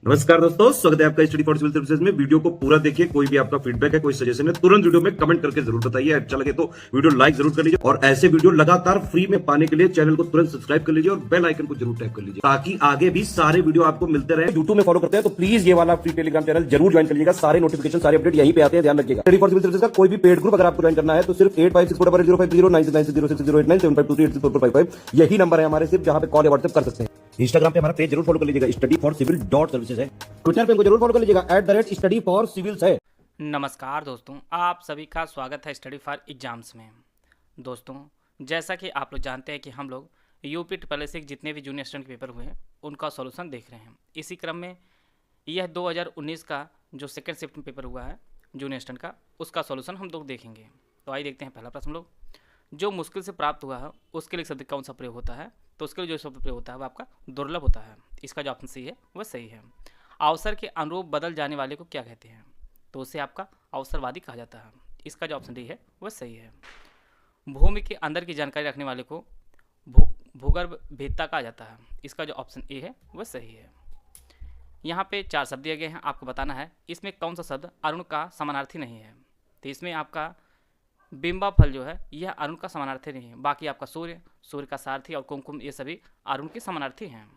नमस्कार दोस्तों, स्वागत है आपका स्टडी फॉर सिविल सर्विसेज में। वीडियो को पूरा देखिए। कोई भी आपका फीडबैक है, कोई सजेशन है, तुरंत वीडियो में कमेंट करके जरूर बताइए। अच्छा लगे तो वीडियो लाइक जरूर कर लीजिए और ऐसे वीडियो लगातार फ्री में पाने के लिए चैनल को तुरंत सब्सक्राइब कर लीजिए और बेल आइकन को जरूर टैप कर लीजिए ताकि आगे भी सारे वीडियो आपको मिलते रहे। यूट्यूब में फॉलो करते हैं तो प्लीज ये वाला फ्री टेलीग्राम चैनल जरूर ज्वाइन कर लीजिएगा। सारे नोटिफिकेशन, सारे अपडेट यहीं पे आते हैं, ध्यान रखिएगा। स्टडी फॉर सिविल सर्विसेज का कोई भी पेड ग्रुप अगर आपको ज्वाइन करना है तो सिर्फ 8564009606097523860555 यही नंबर है हमारे, सिर्फ जहां पे कॉल या व्हाट्सएप कर सकते हैं। इंस्टाग्राम पे हमारा पेज जरूर फॉलो कर लीजिएगा, स्टडी फॉर सिविल .सर्विसेज है। ट्विटर पे हमको जरूर फॉलो कर लीजिएगा, @स्टडी फॉर सिविल्स है। नमस्कार दोस्तों, आप सभी का स्वागत है स्टडी फॉर एग्जाम्स में। दोस्तों, जैसा कि आप लोग जानते हैं कि हम लोग यूपी ट्रिपल जितने भी जूनियर स्टूडेंट के पेपर हुए हैं उनका सॉल्यूशन देख रहे हैं। इसी क्रम में यह 2019 का जो सेकेंड शिफ्ट में पेपर हुआ है जूनियर स्टूडेंट का, उसका सॉल्यूशन हम लोग देखेंगे। तो आइए देखते हैं। पहला प्रश्न हम लोग, जो मुश्किल से प्राप्त हुआ है उसके लिए शब्द कौन सा प्रयोग होता है? तो उसके लिए जो शब्द प्रयोग होता है वो आपका दुर्लभ होता है। इसका जो ऑप्शन सी है वह सही है। अवसर के अनुरूप बदल जाने वाले को क्या कहते हैं? तो उसे आपका अवसरवादी कहा जाता है। इसका जो ऑप्शन डी है वह सही है। भूमि के अंदर की जानकारी रखने वाले को भूगर्भ भेदता कहा जाता है। इसका जो ऑप्शन ए है वह सही है। यहाँ पे 4 शब्द दिए गए हैं, आपको बताना है इसमें कौन सा शब्द अरुण का समानार्थी नहीं है। तो इसमें आपका बिंबा फल जो है यह अरुण का समानार्थी नहीं है। बाकी आपका सूर्य, सूर्य का सारथी और कुमकुम ये सभी अरुण के समानार्थी हैं।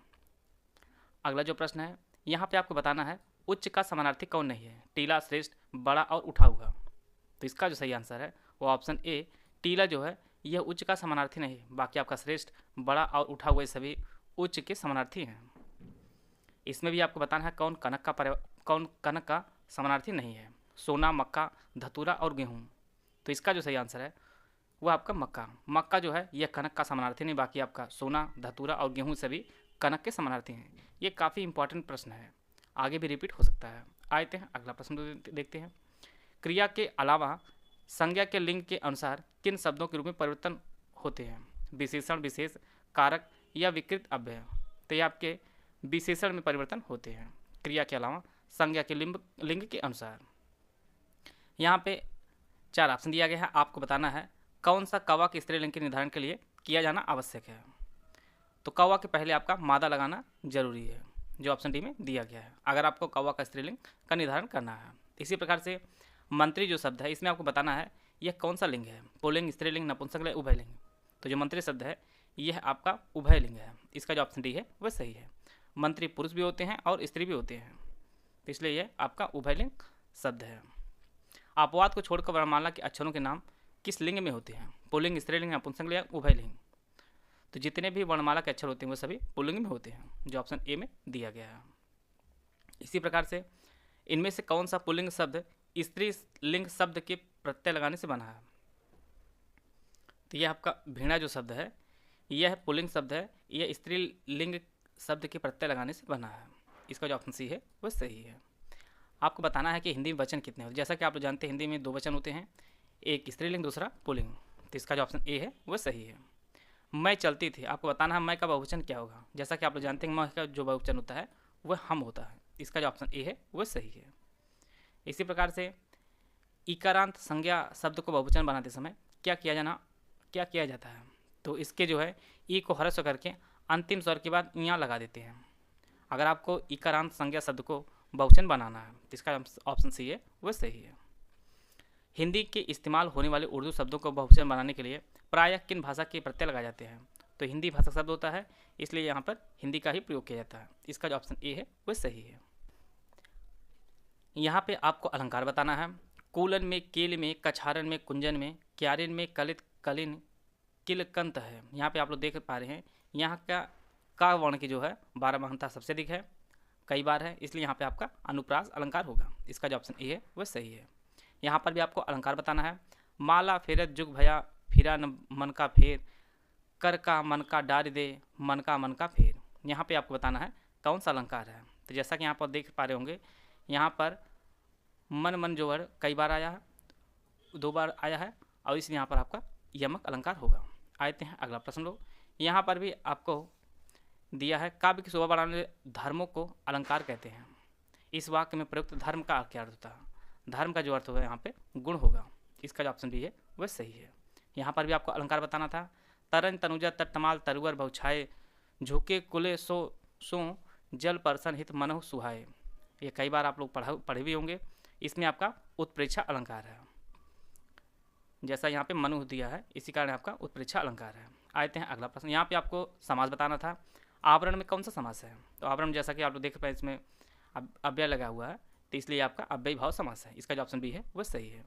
अगला जो प्रश्न है, यहाँ पे आपको बताना है उच्च का समानार्थी कौन नहीं है? टीला, श्रेष्ठ, बड़ा और उठा हुआ। तो इसका जो सही आंसर है वो ऑप्शन ए, टीला जो है यह उच्च का समानार्थी नहीं है। बाकी आपका श्रेष्ठ, बड़ा और उठा हुआ सभी उच्च के समानार्थी हैं। इसमें भी आपको बताना है कौन कनक का समानार्थी नहीं है। सोना, मक्का, धतूरा और गेहूँ। तो इसका जो सही आंसर है वह आपका मक्का। मक्का जो है यह कनक का समानार्थी नहीं। बाकी आपका सोना, धतूरा और गेहूँ सभी कनक के समानार्थी हैं। ये काफ़ी इंपॉर्टेंट प्रश्न है, आगे भी रिपीट हो सकता है। आते हैं अगला प्रश्न देखते हैं। क्रिया के अलावा संज्ञा के लिंग के अनुसार किन शब्दों के रूप में परिवर्तन होते हैं? विशेषण, विशेष, कारक या विकृत अव्यय। तो ये आपके विशेषण में परिवर्तन होते हैं क्रिया के अलावा संज्ञा के लिंग के अनुसार। यहाँ पे 4 ऑप्शन दिया गया है, आपको बताना है कौन सा कौवा के स्त्रीलिंग के निर्धारण के लिए किया जाना आवश्यक है। तो कौवा के पहले आपका मादा लगाना जरूरी है, जो ऑप्शन डी में दिया गया है, अगर आपको कौवा का स्त्रीलिंग का निर्धारण करना है। इसी प्रकार से मंत्री जो शब्द है इसमें आपको बताना है यह कौन सा लिंग है? पुल्लिंग, स्त्रीलिंग, नपुंसकलिंग, उभयलिंग। तो जो मंत्री शब्द है यह आपका उभयलिंग है। इसका जो ऑप्शन डी है वह सही है। मंत्री पुरुष भी होते हैं और स्त्री भी होते हैं, तो इसलिए यह आपका उभयलिंग शब्द है। अपवाद को छोड़कर वर्णमाला के अक्षरों के नाम किस लिंग में होते हैं? पुल्लिंग, स्त्रीलिंग, नपुंसकलिंग या उभयलिंग। तो जितने भी वर्णमाला के अक्षर होते हैं वो सभी पुल्लिंग में होते हैं, जो ऑप्शन ए में दिया गया है। इसी प्रकार से इनमें से कौन सा पुल्लिंग शब्द स्त्री लिंग शब्द के प्रत्यय लगाने से बना है? तो यह आपका भीड़ा जो शब्द है यह पुल्लिंग शब्द है, यह स्त्री लिंग शब्द के प्रत्यय लगाने से बना है। इसका जो ऑप्शन सी है वह सही है। आपको बताना है कि हिंदी में वचन कितने होते हैं। जैसा कि आप लोग जानते हैं हिंदी में 2 वचन होते हैं, एक स्त्रीलिंग, दूसरा पुल्लिंग। तो इसका जो ऑप्शन ए है वह सही है। मैं चलती थी, आपको बताना है मैं का बहुवचन क्या होगा। जैसा कि आप लोग जानते हैं मैं का जो बहुवचन होता है वह हम होता है। इसका जो ऑप्शन ए है वह सही है। इसी प्रकार से इकारांत संज्ञा शब्द को बहुवचन बनाते समय क्या किया जाता है? तो इसके जो है ई को ह्रस्व करके अंतिम स्वर के बाद इयाँ लगा देते हैं, अगर आपको इकारांत संज्ञा शब्द को बहुवचन बनाना है। तो इसका ऑप्शन सी है वह सही है। हिंदी के इस्तेमाल होने वाले उर्दू शब्दों को बहुवचन बनाने के लिए प्रायः किन भाषा के प्रत्यय लगाए जाते हैं? तो हिंदी भाषा शब्द होता है, इसलिए यहाँ पर हिंदी का ही प्रयोग किया जाता है। इसका जो ऑप्शन ए है वह सही है। यहाँ पे आपको अलंकार बताना है। कूलन में, केल में, कछारन में, कुंजन में, क्यारिन में, कलित, कलिन, किलकंत है। यहाँ पे आप लोग देख पा रहे हैं यहाँ का वर्ण की जो है 12 महंता सबसे अधिक है, कई बार है, इसलिए यहाँ पे आपका अनुप्रास अलंकार होगा। इसका जो ऑप्शन ए है वह सही है। यहाँ पर भी आपको अलंकार बताना है। माला फेरत जुग भया, फिरा न मन का फेर, कर का मन का डार दे, मन का फेर। यहाँ पे आपको बताना है कौन सा अलंकार है। तो जैसा कि यहाँ पर देख पा रहे होंगे यहाँ पर मन जो वर्ड कई बार आया है, 2 बार आया है, और इसलिए यहाँ पर आपका यमक अलंकार होगा। आते हैं अगला प्रश्न लोग। यहाँ पर भी आपको दिया है काव्य की शोभा बढ़ाने वाले धर्मों को अलंकार कहते हैं। इस वाक्य में प्रयुक्त धर्म का क्या अर्थ होता है? धर्म का जो अर्थ होगा यहाँ पे गुण होगा। इसका जो ऑप्शन भी है वह सही है। यहाँ पर भी आपको अलंकार बताना था। तरन तनुजा तटमाल तरुवर बहुछाए, झुके कुले सो जल परसन हित मनहु सुहाए। ये कई बार आप लोग पढ़े भी होंगे। इसमें आपका उत्प्रेक्षा अलंकार है, जैसा यहाँ पे मनु दिया है, इसी कारण आपका उत्प्रेक्षा अलंकार है। आते हैं अगला प्रश्न। यहाँ पे आपको समास बताना था, आवरण में कौन सा समास है। तो आवरण जैसा कि आप लोग देख पाए इसमें अव्यय लगा हुआ है, तो इसलिए आपका अव्ययी भाव समास है। इसका जो ऑप्शन बी है वह सही है।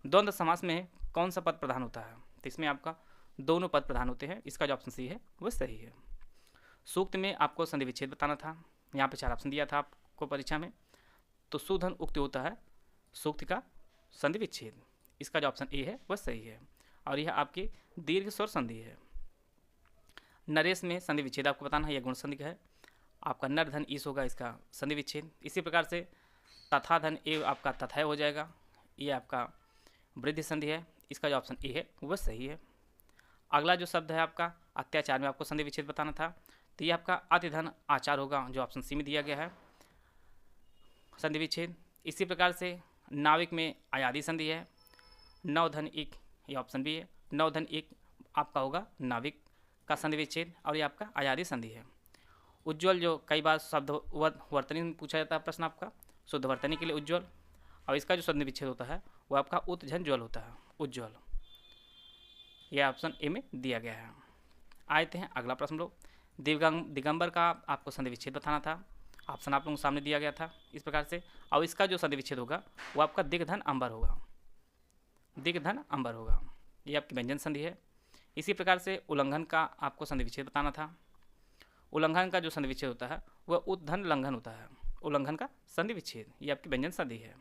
द्वंद्व समास में कौन सा पद प्रधान होता है, तो इसमें आपका दोनों पद प्रधान होते हैं। इसका जो ऑप्शन सी है वह सही है। सूक्त में आपको संधि विच्छेद बताना था, यहाँ पे 4 ऑप्शन दिया था आपको परीक्षा में। तो सुधन उक्ति होता है सूक्त का संधि विच्छेद। इसका जो ऑप्शन ए है वह सही है, और यह आपकी दीर्घ स्वर संधि है। नरेश में संधि विच्छेद आपको बताना है, यह गुण संधि का है। आपका नर धन ईस होगा इसका संधि विच्छेद। इसी प्रकार से तथा धन ए आपका तथय हो जाएगा, ये आपका वृद्धि संधि है। इसका जो ऑप्शन ए है वह सही है। अगला जो शब्द है आपका अत्याचार में आपको संधि विच्छेद बताना था, तो ये आपका अतिधन आचार होगा, जो ऑप्शन सी में दिया गया है संधि विच्छेद। इसी प्रकार से नाविक में अयादि संधि है। नवधन इक, ये ऑप्शन भी है, नवधन इक आपका होगा नाविक का संधि विच्छेद, और ये आपका अयादि संधि है। उज्ज्वल जो कई बार शब्द वर्तनी में पूछा जाता है प्रश्न आपका, शुद्ध वर्तनी के लिए उज्ज्वल, और इसका जो संधि विच्छेद होता है वो आपका उत्झन ज्वल होता है, उज्ज्वल। यह ऑप्शन ए में दिया गया है। आते हैं अगला प्रश्न लोग। दिगंबर का आपको संधि विच्छेद बताना था, ऑप्शन आप लोगों के सामने दिया गया था इस प्रकार से, और इसका जो संधि विच्छेद होगा वो आपका दिग्धन अंबर होगा, दिग्धन अंबर होगा। ये आपकी व्यंजन संधि है। इसी प्रकार से उल्लंघन का आपको संधि विच्छेद बताना था। उल्लंघन का जो संधि विच्छेद होता है वह उद्धन लंघन होता है, उल्लंघन का संधि विच्छेद। ये आपकी व्यंजन संधि है।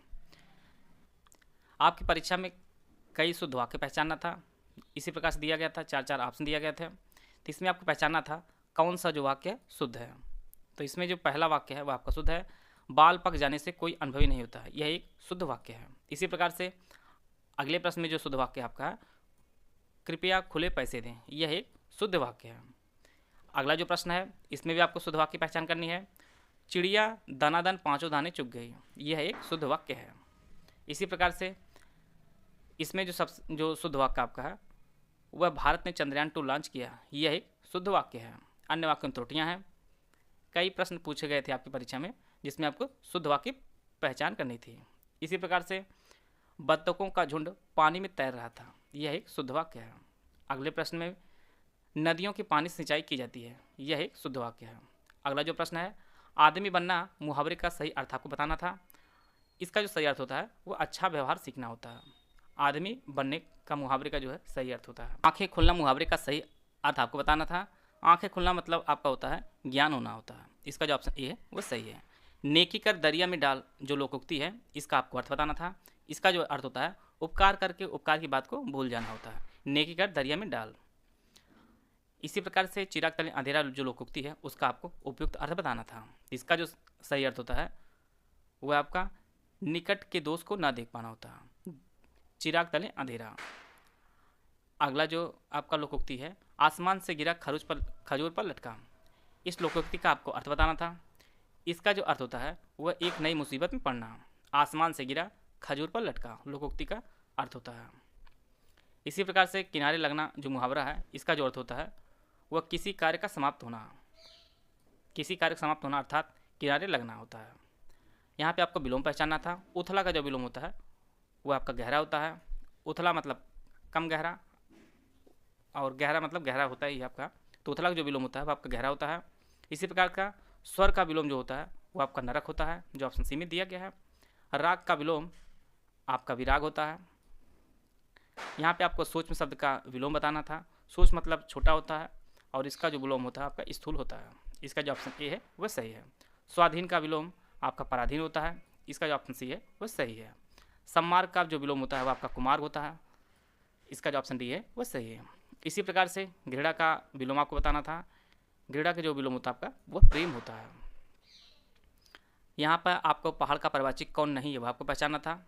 आपकी परीक्षा में कई शुद्ध वाक्य पहचानना था, इसी प्रकार से दिया गया था, 4 ऑप्शन दिया गया था। तो इसमें आपको पहचानना था कौन सा जो वाक्य शुद्ध है। तो इसमें जो पहला वाक्य है वह आपका शुद्ध है, बाल पक जाने से कोई अनुभवी नहीं होता है, यह एक शुद्ध वाक्य है। इसी प्रकार से अगले प्रश्न में जो शुद्ध वाक्य आपका है, कृपया खुले पैसे दें, यह एक शुद्ध वाक्य है। अगला जो प्रश्न है इसमें भी आपको शुद्ध वाक्य पहचान करनी है। चिड़िया दानादान 5 दाने चुग गई, यह एक शुद्ध वाक्य है। इसी प्रकार से इसमें जो शुद्ध वाक्य आपका है वह भारत ने चंद्रयान 2 लॉन्च किया, यह एक शुद्ध वाक्य है। अन्य वाक्यों में त्रुटियाँ हैं। कई प्रश्न पूछे गए थे आपकी परीक्षा में जिसमें आपको शुद्ध वाक्य पहचान करनी थी। इसी प्रकार से बत्तखों का झुंड पानी में तैर रहा था, यह एक शुद्ध वाक्य है। अगले प्रश्न में नदियों की पानी से सिंचाई की जाती है, यह एक शुद्ध वाक्य है। अगला जो प्रश्न है आदमी बनना मुहावरे का सही अर्थ आपको बताना था। इसका जो सही अर्थ होता है वो अच्छा व्यवहार सीखना होता है। आदमी बनने का मुहावरे का जो है सही अर्थ होता है। आंखें खुलना मुहावरे का सही अर्थ आपको बताना था। आंखें खुलना मतलब आपका होता है ज्ञान होना होता है। इसका जो ऑप्शन ए है वो सही है। नेकी कर दरिया में डाल जो लोकोक्ति है, इसका आपको अर्थ बताना था। इसका जो अर्थ होता है उपकार करके उपकार की बात को भूल जाना होता है, नेकी कर दरिया में डाल। इसी प्रकार से चिराग तले अंधेरा जो लोकोक्ति है उसका आपको उपयुक्त अर्थ बताना था। इसका जो सही अर्थ होता है वह आपका निकट के दोस्त को ना देख पाना होता है, चिराग तले अंधेरा। अगला जो आपका लोकोक्ति है आसमान से गिरा खजूर पर लटका, इस लोकोक्ति का आपको अर्थ बताना था। इसका जो अर्थ होता है वह एक नई मुसीबत में पड़ना। आसमान से गिरा खजूर पर लटका लोकोक्ति का अर्थ होता है। इसी प्रकार से किनारे लगना जो मुहावरा है, इसका जो अर्थ होता है वह किसी कार्य का समाप्त होना, किसी कार्य का समाप्त होना अर्थात किनारे लगना होता है। यहाँ पे आपको विलोम पहचानना था। उथला का जो विलोम होता है वह आपका गहरा होता है। उथला मतलब कम गहरा, और गहरा मतलब गहरा होता ही आपका। तो उथला का जो विलोम होता है वह आपका गहरा होता है। इसी प्रकार का स्वर का विलोम जो होता है वो आपका नरक होता है, जो ऑप्शन सी में दिया गया है। राग का विलोम आपका विराग होता है। यहाँ पे आपको सूक्ष्म शब्द का विलोम बताना था। सूक्ष्म मतलब छोटा होता है, और इसका जो विलोम होता है आपका स्थूल होता है। इसका जो ऑप्शन ए है वह सही है। स्वाधीन का विलोम आपका पराधीन होता है। इसका जो ऑप्शन सी है वह सही है। सम्मार्ग का जो विलोम होता है वह आपका कुमार्ग होता है। इसका जो ऑप्शन डी है वह सही है। इसी प्रकार से घृणा का विलोम आपको बताना था। घृणा का जो विलोम होता है आपका वह प्रेम होता है। यहाँ पर आपको पहाड़ का परिवाचिक कौन नहीं है वह आपको पहचानना था।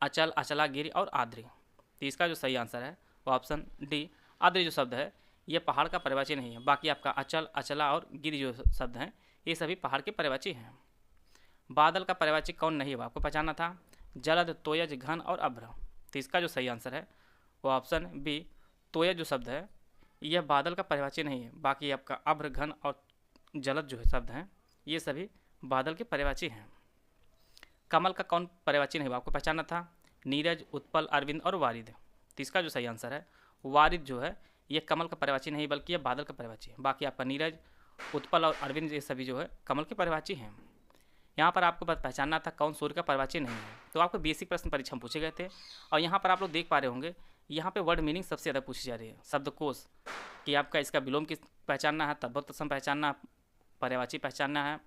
अचल, अचला, गिरि और आद्री। तो इसका जो सही आंसर है वो ऑप्शन डी, आद्री जो शब्द है ये पहाड़ का परिवाची नहीं है। बाकी आपका अचल, अचला और गिरि जो शब्द हैं ये सभी पहाड़ के परिवाची हैं। बादल का परिवाची कौन नहीं है वो आपको पहचानना था। जलद, तोयज, घन और अभ्र। तो इसका जो सही आंसर है वो ऑप्शन बी, तोयज जो शब्द है यह बादल का परिवाची नहीं है। बाकी आपका अभ्र, घन और जलद जो शब्द हैं ये सभी बादल के परिवाची हैं। कमल का कौन पर्यायवाची नहीं हुआ? आपको पहचानना था नीरज, उत्पल, अरविंद और वारिद। तो इसका जो सही आंसर है वारिद जो है ये कमल का पर्यायवाची नहीं बल्कि ये बादल का पर्यायवाची है। बाकी आपका नीरज, उत्पल और अरविंद ये सभी जो है कमल के पर्यायवाची हैं। यहाँ पर आपको पहचानना था कौन सूर्य का पर्यायवाची नहीं है। तो आपको बेसिक प्रश्न परीक्षा में पूछे गए थे और यहाँ पर आप लोग देख पा रहे होंगे यहाँ पे वर्ड मीनिंग सबसे ज़्यादा पूछी जा रही है। शब्दकोश कि आपका इसका विलोम किस पहचानना है, तद्भव तत्सम पहचानना, पर्यायवाची पहचानना है,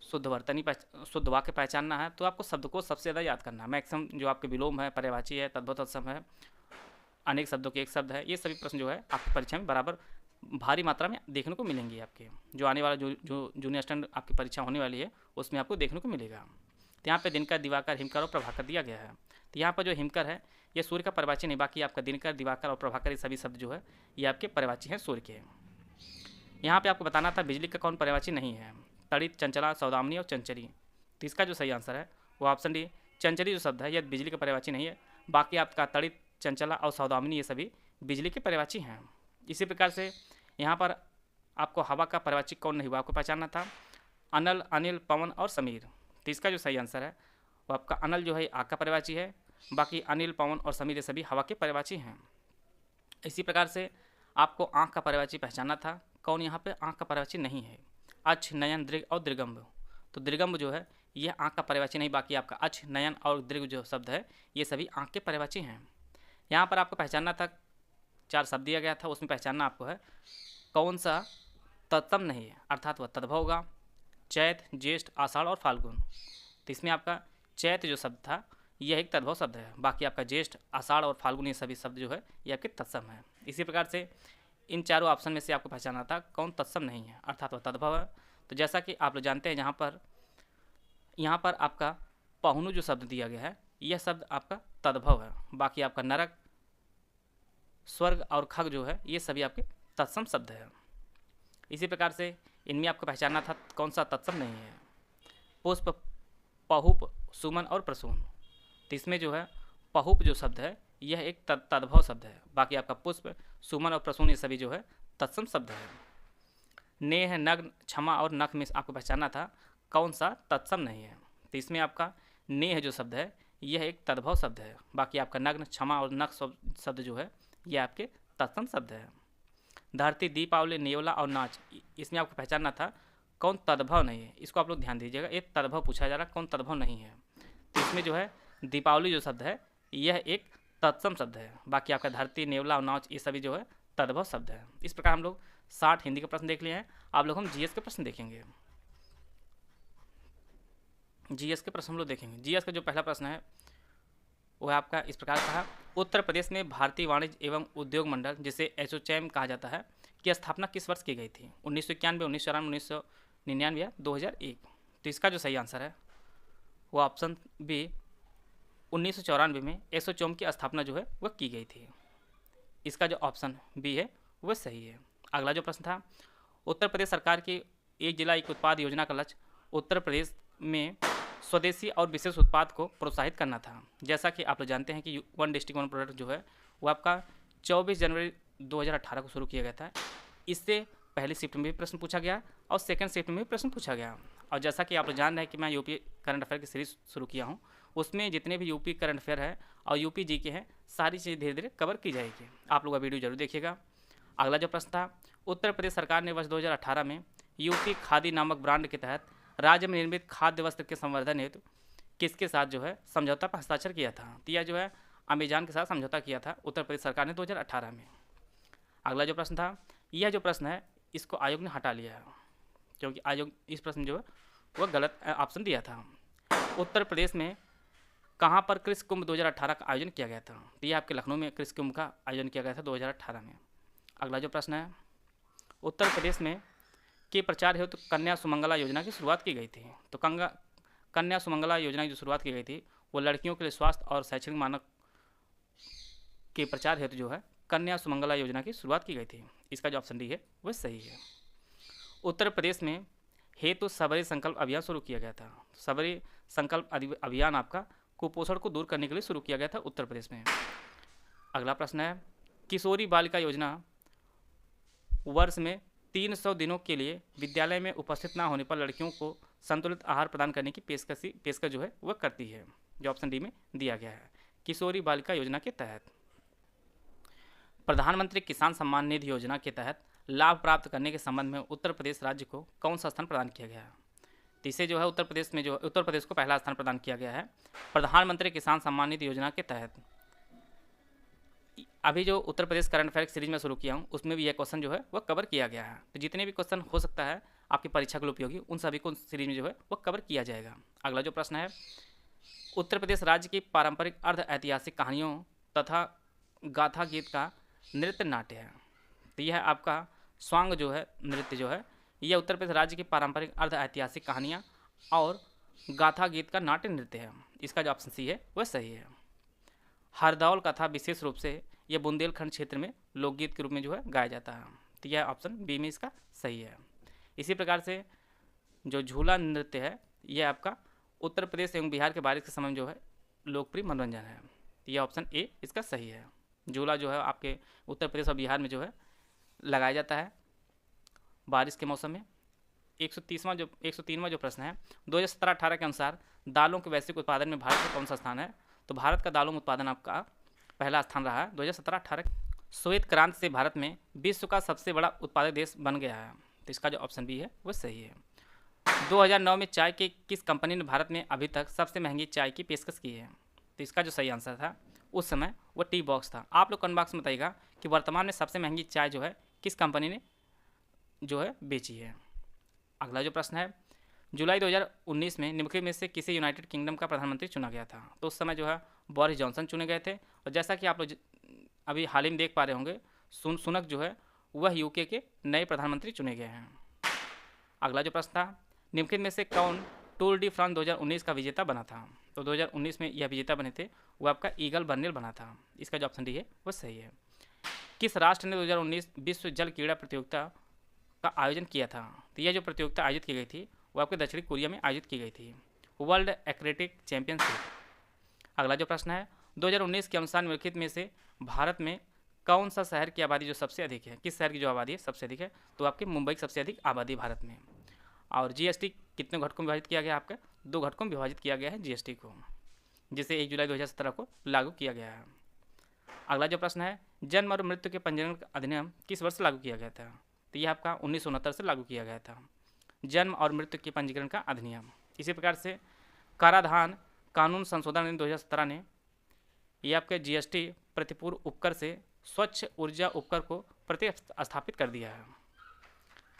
शुद्ध वाक्य पहचानना है। तो आपको शब्दकोश सबसे ज़्यादा याद करना है। मैक्सिमम जो आपके विलोम है, पर्यायवाची है, तद्भव तत्सम है, अनेक शब्दों के एक शब्द है, ये सभी प्रश्न जो है आपकी परीक्षा में बराबर भारी मात्रा में देखने को मिलेंगे। आपके जो आने वाला जो जूनियर स्टैंडर्ड आपकी परीक्षा होने वाली है उसमें आपको देखने को मिलेगा। तो यहाँ पे दिनकर, दिवाकर, हिमकर और प्रभाकर दिया गया है। तो यहाँ पर जो हिमकर है ये सूर्य का पर्यायवाची नहीं, बाकी आपका दिनकर, दिवाकर और प्रभाकर ये सभी शब्द जो है ये आपके पर्यायवाची हैं सूर्य के। यहाँ पे आपको बताना था बिजली का कौन पर्यायवाची नहीं है? तड़ित, चंचला, सौदामिनी और चंचली। तो इसका जो सही आंसर है वो ऑप्शन डी चंचली जो शब्द है यह बिजली का पर्यायवाची नहीं है। बाकी आपका तड़ित, चंचला और सौदामिनी ये सभी बिजली के पर्यायवाची हैं। इसी प्रकार से यहाँ पर आपको हवा का पर्यायवाची कौन नहीं हुआ? आपको पहचानना था अनल, अनिल, पवन और समीर। तो इसका जो सही आंसर है वो आपका अनल जो है आग का पर्यायवाची है। बाकी अनिल, पवन और समीर ये सभी हवा के पर्यायवाची हैं। इसी प्रकार से आपको आँख का पर्यायवाची पहचानना था कौन यहाँ पे आँख का पर्यायवाची नहीं है? अक्ष, नयन, दृग और दृगम्ब। तो दृगम्ब जो है यह आँख का पर्यायवाची नहीं, बाकी आपका अक्ष, नयन और दृग जो शब्द है ये सभी आँख के पर्यायवाची हैं। यहाँ पर आपको पहचानना था 4 शब्द दिया गया था, उसमें पहचानना आपको है कौन सा तत्सम नहीं है, अर्थात वह तद्भव होगा। चैत, ज्येष्ठ, आषाढ़ और फाल्गुन। तो इसमें आपका चैत जो शब्द था यह एक तद्भव शब्द है। बाकी आपका ज्येष्ठ, आषाढ़ और फाल्गुन ये सभी शब्द जो है ये आपके तत्सम है। इसी प्रकार से इन चारों ऑप्शन में से आपको पहचानना था कौन तत्सम नहीं है, अर्थात वह तद्भव है। तो जैसा कि आप लोग जानते हैं यहाँ पर आपका पहुनु जो शब्द दिया गया है यह शब्द आपका तद्भव है। बाकी आपका नरक, स्वर्ग और खग जो है ये सभी आपके तत्सम शब्द है। इसी प्रकार से इनमें आपको पहचानना था कौन सा तत्सम नहीं है? पुष्प, पहुप, सुमन और प्रसून। तो इसमें जो है पहुप जो शब्द है यह एक तद्भव शब्द है। बाकी आपका पुष्प, सुमन और प्रसून ये सभी जो है तत्सम शब्द है। नेह, नग्न, क्षमा और नख में आपको पहचानना था कौन सा तत्सम नहीं है? तो इसमें आपका नेह जो शब्द है यह एक तद्भव शब्द है। बाकी आपका नग्न, क्षमा और नख शब्द जो है यह आपके तत्सम शब्द है। धरती, दीपावली, नेवला और नाच, इसमें आपको पहचानना था कौन तद्भव नहीं है। इसको आप लोग ध्यान दीजिएगा, ये तद्भव पूछा जा रहा है, कौन तद्भव नहीं है? तो इसमें जो है दीपावली जो शब्द है यह एक तत्सम शब्द है। बाकी आपका धरती, नेवला और नाच ये सभी जो है तद्भव शब्द है। इस प्रकार हम लोग 60 हिंदी के प्रश्न देख लिए हैं। आप लोग हम जीएस के प्रश्न देखेंगे। जीएस के प्रश्न हम लोग देखेंगे। जीएस का जो पहला प्रश्न है वह आपका इस प्रकार का है। उत्तर प्रदेश में भारतीय वाणिज्य एवं उद्योग मंडल जिसे एसोचैम कहा जाता है की स्थापना किस वर्ष की गई थी? 1991, 1994, 1999 या 2001। तो इसका जो सही आंसर है वो ऑप्शन बी 1994 में एसोचैम की स्थापना जो है वह की गई थी। इसका जो ऑप्शन बी है वह सही है। अगला जो प्रश्न था, उत्तर प्रदेश सरकार की एक जिला एक उत्पाद योजना का लक्ष्य उत्तर प्रदेश में स्वदेशी और विशेष उत्पाद को प्रोत्साहित करना था। जैसा कि आप लोग जानते हैं कि वन डिस्ट्रिक्ट वन प्रोडक्ट जो है वो आपका 24 जनवरी 2018 को शुरू किया गया था। इससे पहली शिफ्ट में भी प्रश्न पूछा गया और सेकंड शिफ्ट में भी प्रश्न पूछा गया। और जैसा कि आप लोग जान रहे हैं कि मैं यूपी करंट अफेयर की सीरीज शुरू किया हूँ, उसमें जितने भी यूपी करंट अफेयर है और यूपी जी के हैं सारी चीज़ें धीरे धीरे कवर की जाएगी। आप लोग का वीडियो जरूर देखिएगा। अगला जो प्रश्न था, उत्तर प्रदेश सरकार ने वर्ष 2018 में यूपी खादी नामक ब्रांड के तहत राज्य में निर्मित खाद्य वस्त्र के संवर्धन हेतु किसके साथ जो है समझौता पर हस्ताक्षर किया था? तो यह जो है अमेजान के साथ समझौता किया था उत्तर प्रदेश सरकार ने 2018 में। अगला जो प्रश्न था, यह जो प्रश्न है इसको आयोग ने हटा लिया है क्योंकि आयोग इस प्रश्न जो है वह गलत ऑप्शन दिया था। उत्तर प्रदेश में कहाँ पर कृषि कुंभ 2018 का आयोजन किया गया था? तो यह आपके लखनऊ में कृषि कुंभ का आयोजन किया गया था 2018 में। अगला जो प्रश्न है, उत्तर प्रदेश में के प्रचार हेतु कन्या सुमंगला योजना की शुरुआत की गई थी। तो कन्या सुमंगला योजना की जो शुरुआत की गई थी वो लड़कियों के लिए स्वास्थ्य और शैक्षणिक मानक के प्रचार हेतु जो है कन्या सुमंगला योजना की शुरुआत की गई थी। इसका जो ऑप्शन डी है वह सही है। उत्तर प्रदेश में हेतु सबरी संकल्प अभियान शुरू किया गया था। सबरी संकल्प अभियान आपका कुपोषण को दूर करने के लिए शुरू किया गया था उत्तर प्रदेश में। अगला प्रश्न है, किशोरी बालिका योजना वर्ष में 300 दिनों के लिए विद्यालय में उपस्थित ना होने पर लड़कियों को संतुलित आहार प्रदान करने की पेशकश जो है वह करती है, जो ऑप्शन डी में दिया गया है। किशोरी बालिका योजना के तहत प्रधानमंत्री किसान सम्मान निधि योजना के तहत लाभ प्राप्त करने के संबंध में उत्तर प्रदेश राज्य को कौन सा स्थान प्रदान किया गया है? तो इसे जो है उत्तर प्रदेश को पहला स्थान प्रदान किया गया है प्रधानमंत्री किसान सम्मान निधि योजना के तहत। अभी जो Uttar Pradesh current affair series में शुरू किया हूँ उसमें भी यह क्वेश्चन जो है वह कवर किया गया है। तो जितने भी क्वेश्चन हो सकता है आपकी परीक्षा के लिए उपयोगी उन सभी को सीरीज में जो है वह कवर किया जाएगा। अगला जो प्रश्न है, उत्तर प्रदेश राज्य की पारंपरिक अर्ध ऐतिहासिक कहानियों तथा गाथा गीत का नृत्य नाट्य है। तो यह आपका स्वांग जो है नृत्य जो है यह उत्तर प्रदेश राज्य की पारंपरिक अर्ध ऐतिहासिक कहानियाँ और गाथा गीत का नाट्य नृत्य है। इसका जो ऑप्शन सी है वह सही है। हरदौल कथा विशेष रूप से यह बुंदेलखंड क्षेत्र में लोकगीत के रूप में जो है गाया जाता है। तो यह ऑप्शन बी में इसका सही है। इसी प्रकार से जो झूला नृत्य है यह आपका उत्तर प्रदेश एवं बिहार के बारिश के समय जो है लोकप्रिय मनोरंजन है। तो यह ऑप्शन ए इसका सही है। झूला जो है आपके उत्तर प्रदेश और बिहार में जो है लगाया जाता है बारिश के मौसम में। 103वां जो प्रश्न है, 2017-18 के अनुसार दालों के वैश्विक उत्पादन में भारत का कौन सा स्थान है? तो भारत का दालों में उत्पादन आपका पहला स्थान रहा है 2017-18। श्वेत क्रांति से भारत में विश्व का सबसे बड़ा उत्पादक देश बन गया है। तो इसका जो ऑप्शन बी है वो सही है। 2009 में चाय के किस कंपनी ने भारत में अभी तक सबसे महंगी चाय की पेशकश की है? तो इसका जो सही आंसर था उस समय वो टी बॉक्स था। आप लोग कमेंट बॉक्स में बताइएगा कि वर्तमान में सबसे महंगी चाय जो है किस कंपनी ने जो है बेची है। अगला जो प्रश्न है, जुलाई 2019 में निम्नलिखित में से किसी यूनाइटेड किंगडम का प्रधानमंत्री चुना गया था? तो उस समय जो है बोरिस जॉनसन चुने गए थे। और जैसा कि आप लोग अभी हाल ही में देख पा रहे होंगे सुनक जो है वह यूके के नए प्रधानमंत्री चुने गए हैं। अगला जो प्रश्न था, निम्नलिखित में से कौन टूर डी फ्रांस 2019 का विजेता बना था? तो 2019 में यह विजेता बने थे वो आपका ईगल बर्नियल बना था। इसका जो ऑप्शन डी है वो सही है। किस राष्ट्र ने 2019 विश्व जल क्रीड़ा प्रतियोगिता का आयोजन किया था? तो यह जो प्रतियोगिता आयोजित की गई थी वो आपके दक्षिणी कोरिया में आयोजित की गई थी, वर्ल्ड एक्रेटिक चैंपियनशिप। अगला जो प्रश्न है, 2019 के अनुसार निम्नलिखित में से भारत में कौन सा शहर की आबादी जो सबसे अधिक है? किस शहर की जो आबादी है सबसे अधिक है? तो आपके मुंबई की सबसे अधिक आबादी भारत में। और जीएसटी कितने घटकों में विभाजित किया गया? आपका 2 घटकों में विभाजित किया गया है जीएसटी को, जिसे 1 जुलाई 2017 को लागू किया गया है। अगला जो प्रश्न है, जन्म और मृत्यु के पंजीकरण अधिनियम किस वर्ष लागू किया गया था? तो यह आपका 1969 से लागू किया गया था, जन्म और मृत्यु के पंजीकरण का अधिनियम। इसी प्रकार से कराधान कानून संशोधन अधिनियम 2017 ने यह आपके जीएसटी प्रतिपूर्व उपकर से स्वच्छ ऊर्जा उपकर को प्रतिस्थापित कर दिया है।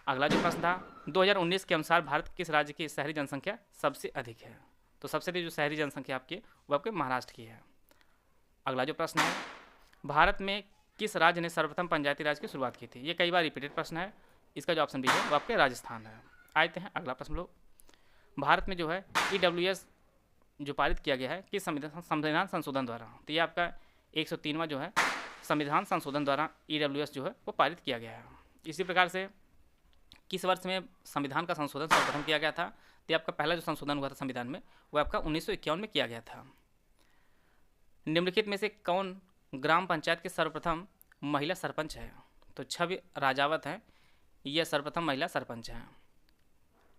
अगला जो प्रश्न था, 2019 के अनुसार भारत किस राज्य की शहरी जनसंख्या सबसे अधिक है? तो सबसे अधिक जो शहरी जनसंख्या आपकी वो आपके महाराष्ट्र की है। अगला जो प्रश्न है, भारत में किस राज्य ने सर्वप्रथम पंचायती राज की शुरुआत की थी? ये कई बार रिपीटेड प्रश्न है। इसका जो ऑप्शन बी है वो आपके राजस्थान है। आते हैं अगला प्रश्न लोग, भारत में जो है EWS जो पारित किया गया है किस संविधान संशोधन द्वारा? तो ये आपका 103वां जो है संविधान संशोधन द्वारा EWS जो है वो पारित किया गया है। इसी प्रकार से किस वर्ष में संविधान का संशोधन सर्वप्रथम किया गया था? तो आपका पहला जो संशोधन हुआ था संविधान में वो आपका 1951 में किया गया था। निम्नलिखित में से कौन ग्राम पंचायत के सर्वप्रथम महिला सरपंच है? तो छवि राजावत हैं, यह सर्वप्रथम महिला सरपंच हैं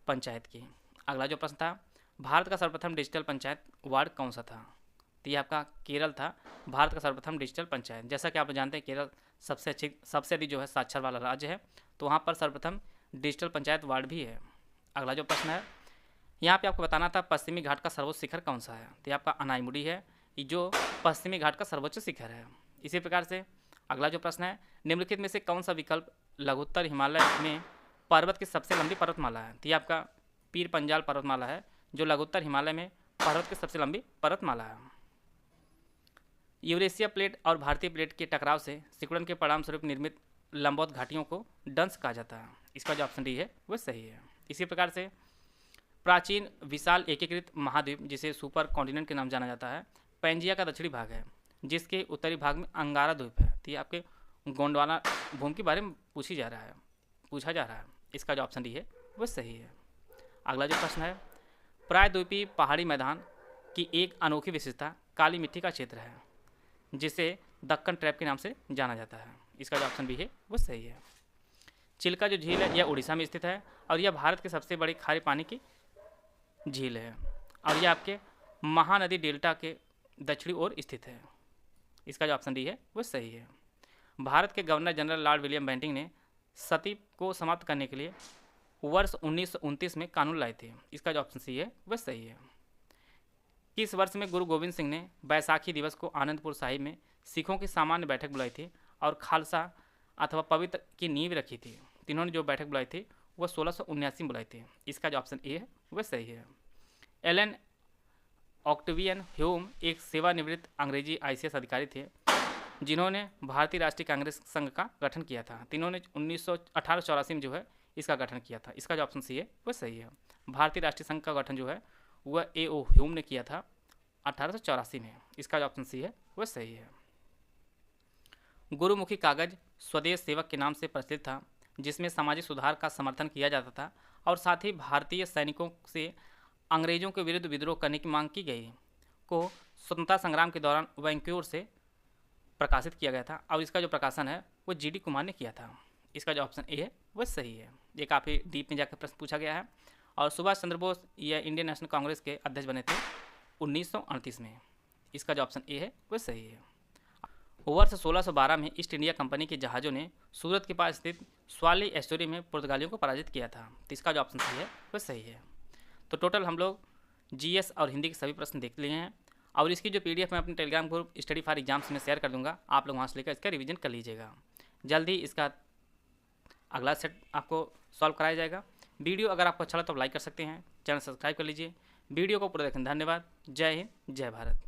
पंचायत की। अगला जो प्रश्न था, भारत का सर्वप्रथम डिजिटल पंचायत वार्ड कौन सा था? तो ये आपका केरल था, भारत का सर्वप्रथम डिजिटल पंचायत। जैसा कि आप जानते हैं केरल सबसे अधिक जो है साक्षर वाला राज्य है, तो वहाँ पर सर्वप्रथम डिजिटल पंचायत वार्ड भी है। अगला जो प्रश्न है, यहाँ पे आपको बताना था पश्चिमी घाट का सर्वोच्च शिखर कौन सा है? तो ये आपका अनाईमुड़ी है, जो पश्चिमी घाट का सर्वोच्च शिखर है। इसी प्रकार से अगला जो प्रश्न है, निम्नलिखित में से कौन सा विकल्प लघुत्तर हिमालय में पर्वत की सबसे लंबी पर्वतमाला है? तो ये आपका पीर पंजाल पर्वतमाला है, जो लघुत्तर हिमालय में पर्वत की सबसे लंबी पर्वतमाला है। यूरेशिया प्लेट और भारतीय प्लेट के टकराव से सिकुड़न के परिणाम स्वरूप निर्मित लंबवत घाटियों को डंस कहा जाता है। इसका जो ऑप्शन डी है वो सही है। इसी प्रकार से प्राचीन विशाल एकीकृत महाद्वीप जिसे सुपर कॉन्टिनेंट के नाम जाना जाता है, पैंजिया का दक्षिणी भाग है, जिसके उत्तरी भाग में अंगारा द्वीप है। तो ये आपके गोंडवाना भूमि के बारे में पूछा जा रहा है। इसका जो ऑप्शन डी है वो सही है। अगला जो प्रश्न है, प्रायद्वीपीय पहाड़ी मैदान की एक अनोखी विशेषता काली मिट्टी का क्षेत्र है, जिसे दक्कन ट्रैप के नाम से जाना जाता है। इसका जो ऑप्शन बी है वो सही है। चिल्का जो झील है यह उड़ीसा में स्थित है और यह भारत के सबसे बड़ी खारे पानी की झील है और यह आपके महानदी डेल्टा के दक्षिणी ओर स्थित है। इसका जो ऑप्शन डी है वो सही है। भारत के governor general Lord William Bentinck ने सती को समाप्त करने के लिए वर्ष 1929 में कानून लाए थे। इसका जो ऑप्शन सी है वह सही है। किस वर्ष में गुरु गोविंद सिंह ने बैसाखी दिवस को आनंदपुर साहिब में सिखों की सामान्य बैठक बुलाई थी और खालसा अथवा पवित्र की नींव रखी थी? इन्होंने जो बैठक बुलाई थी वह 1679 में बुलाई थी। इसका जो ऑप्शन ए है वह सही है। एलन ऑक्टेवियन ह्यूम एक सेवानिवृत्त अंग्रेजी ICS अधिकारी थे जिन्होंने भारतीय राष्ट्रीय कांग्रेस संघ का गठन किया था। इन्होंने 1884 में जो है इसका गठन किया था। इसका जो ऑप्शन सी है वह सही है। भारतीय राष्ट्रीय संघ का गठन जो है वह A.O. ह्यूम ने किया था 1884 में। इसका जो ऑप्शन सी है वह सही है। गुरुमुखी कागज स्वदेश सेवक के नाम से प्रचलित था जिसमें सामाजिक सुधार का समर्थन किया जाता था और साथ ही भारतीय सैनिकों से अंग्रेजों के विरुद्ध विद्रोह करने की मांग की गई को स्वतंत्रता संग्राम के दौरान वैंक्योर से प्रकाशित किया गया था और इसका जो प्रकाशन है वो GD कुमार ने किया था। इसका जो ऑप्शन ए है वह सही है। ये काफ़ी डीप में जाकर प्रश्न पूछा गया है। और सुभाष चंद्र बोस यह इंडियन नेशनल कांग्रेस के अध्यक्ष बने थे 1938 में। इसका जो ऑप्शन ए है वह सही है। वर्ष 1612 में ईस्ट इंडिया कंपनी के जहाज़ों ने सूरत के पास स्थित स्वाली एस्टोरी में पुर्तगालियों को पराजित किया था। तो इसका जो ऑप्शन सही है वह सही है। तो टोटल हम लोग GS और हिंदी के सभी प्रश्न देख लिए हैं और इसकी जो PDF मैं अपने Telegram group study for exams में शेयर कर दूंगा। आप लोग वहाँ से लेकर इसका रिवीजन कर लीजिएगा। जल्दी इसका अगला सेट आपको सॉल्व कराया जाएगा। वीडियो अगर आपको अच्छा लगा तो लाइक कर सकते हैं। चैनल सब्सक्राइब कर लीजिए। वीडियो को पूरा देखें। धन्यवाद। जय हिंद, जय भारत।